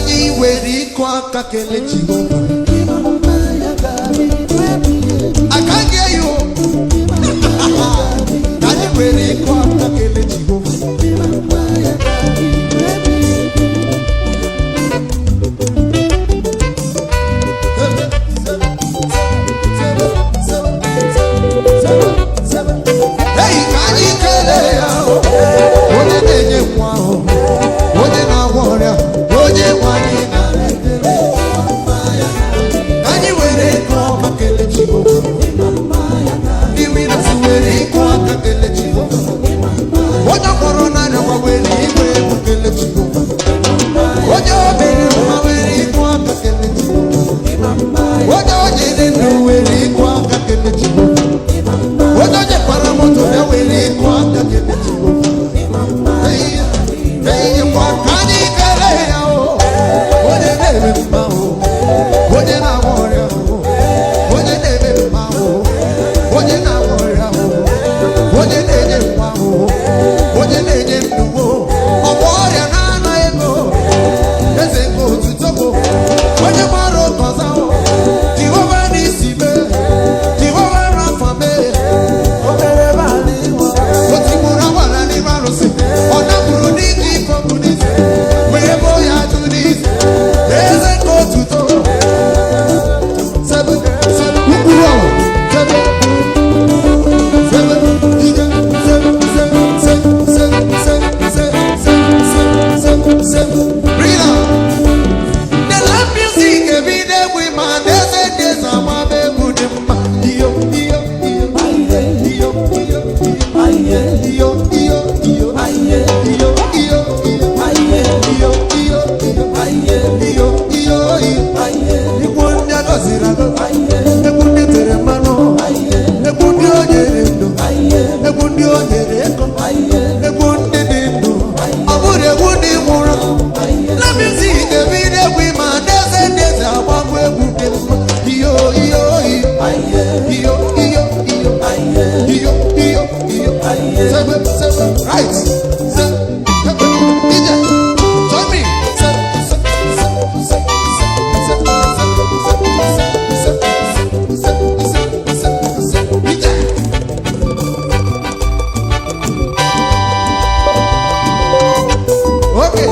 Kani weri kwa kakele Jehovah. I can't hear you. Kani weri kwa kakele Jehovah. Hey, kani kele ya. Ode neje kwao. Ode na warrior. Ode wani na lekele. Kani weri kwa kakele Jehovah. Iwi na suweri kwa kakele Jehovah. Oja corona na waweri kwa kakele Jehovah. Oja obere na weri kwa kakele Jehovah. Oja ojene na weri kwa kakele Jehovah. Oja je paramoto na weri kwa kakele Jehovah. Hey, kwa kani kele ya o. Oje nebe ma o. Oje na warrior o. Oje nebe ma o. Oje na warrior o. Oje nebe ma o. Oje nebe nduwo. O warrior na na ego. Eze ko tutobo. Oje maro koza o. Jehovah ni sibe. Jehovah rafa me. Obere bali wa. Otimura wala ni marose. Ona buru ni kiko bunise. Webo ya tunis. Eze ko tutobo. Seven, seven, ukuro. Seven, seven, ija. Seven, seven, seven, seven, seven, seven, seven, seven, seven. Read out. The love music every day we man. They say this I'm a baby good man. Dio, dio, dio, dio, dio, dio, dio, dio, dio, dio, dio, dio, dio, dio, dio. Ikunya dozirado. Ekundi teremano. Ekundi ojerendo. Ekundi ojereko. Ekundi dindo. Abure ekundi mura. La musique every day we man. They say this I'm a baby good man. Dio, dio, dio, dio, dio, dio, dio, dio. Seven, seven, right. Seven, seven, ija. Join me. Seven, seven, seven, seven, seven, seven, seven, ija. Okay.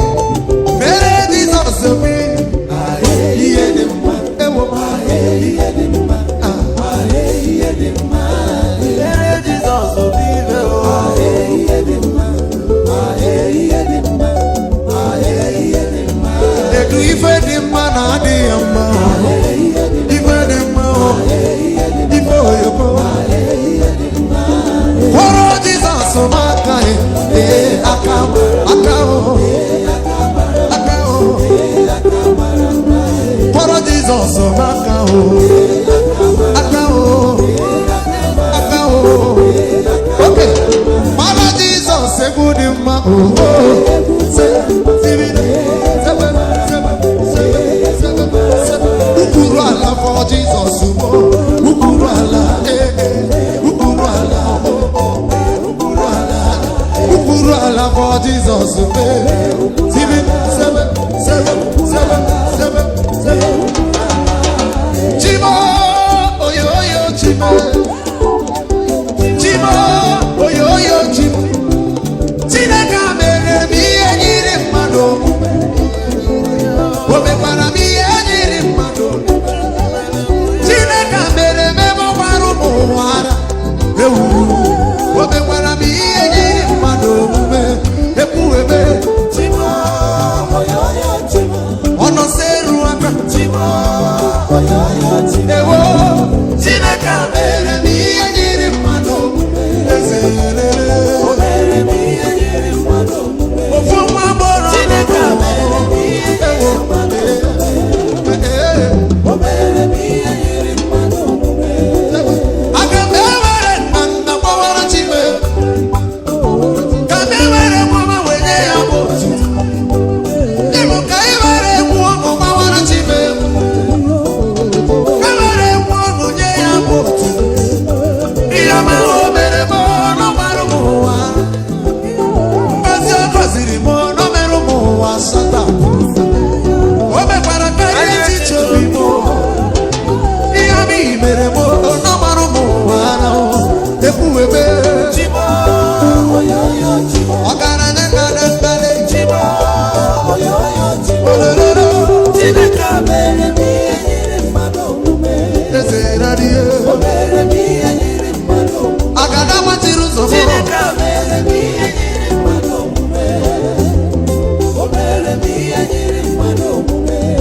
Mere Jesus me. Aye, iye de ma. Ewo ma. Aye, iye de ma. Aye, iye de ma. Mere Jesus me. Aye, iye de ma. Aye, iye de ma. Aye, iye de ma. Edu ife de ma na de ma. Ife de ma. Ife oyoko. Koro Jesus ma kai. Akawo, akawo. Koro Jesus makao, akao, akao. Okay, Mara Jesus segudi ma oh. Ukuru ala for Jesus oh. Ukuru ala ukuru ala ukuru ala for Jesus oh. Seven, seven, seven, seven, seven, seven. Chimo, oyo oyo chimo. Chimo, oyo oyo chimo. Chineka me agada gbachiri ụzọ bụrụ